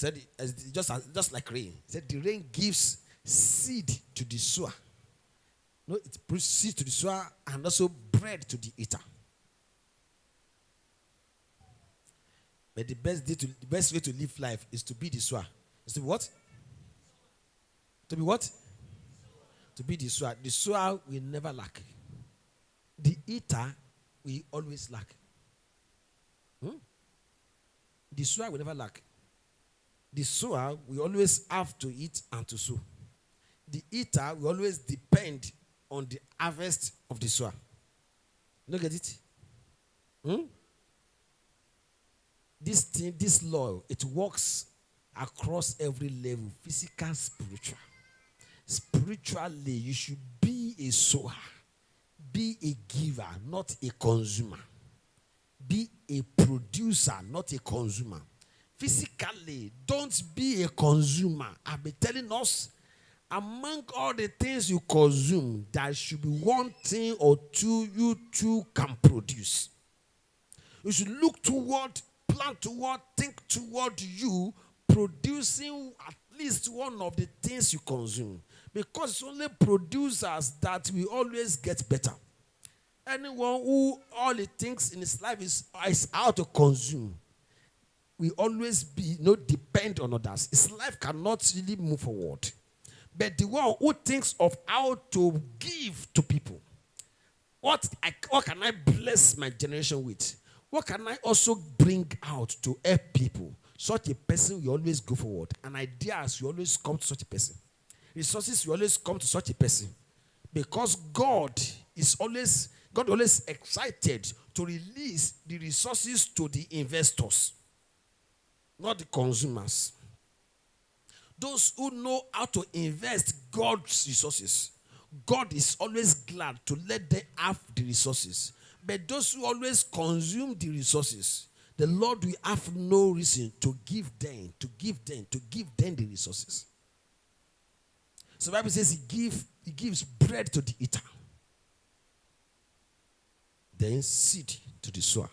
said just like rain. He said the rain gives seed to the sower. No, it brings seed to the sower and also bread to the eater. But the best way to live life is to be the sower. Is to be what? To be what? To be the sower. The sower will never lack. The eater will always lack. The sower will never lack. The sower will always have to eat and to sow. The eater will always depend on the harvest of the sower. You don't get it? This law, it works across every level, physical, spiritual. Spiritually, you should be a sower. Be a giver, not a consumer. Be a producer, not a consumer. Physically, don't be a consumer. I've been telling us, among all the things you consume, there should be one thing or two you too can produce. You should look toward, plan toward, think toward you producing at least one of the things you consume. Because it's only producers that will always get better. Anyone who all he thinks in his life is how to consume will always be depend on others. His life cannot really move forward. But the one who thinks of how to give to people, what can I bless my generation with? What can I also bring out to help people? Such a person will always go forward. And ideas will always come to such a person. Resources will always come to such a person. Because God always excited to release the resources to the investors, not the consumers. Those who know how to invest God's resources, God is always glad to let them have the resources. But those who always consume the resources, the Lord will have no reason to give them the resources. So the Bible says he gives bread to the eater, then seed to the sower.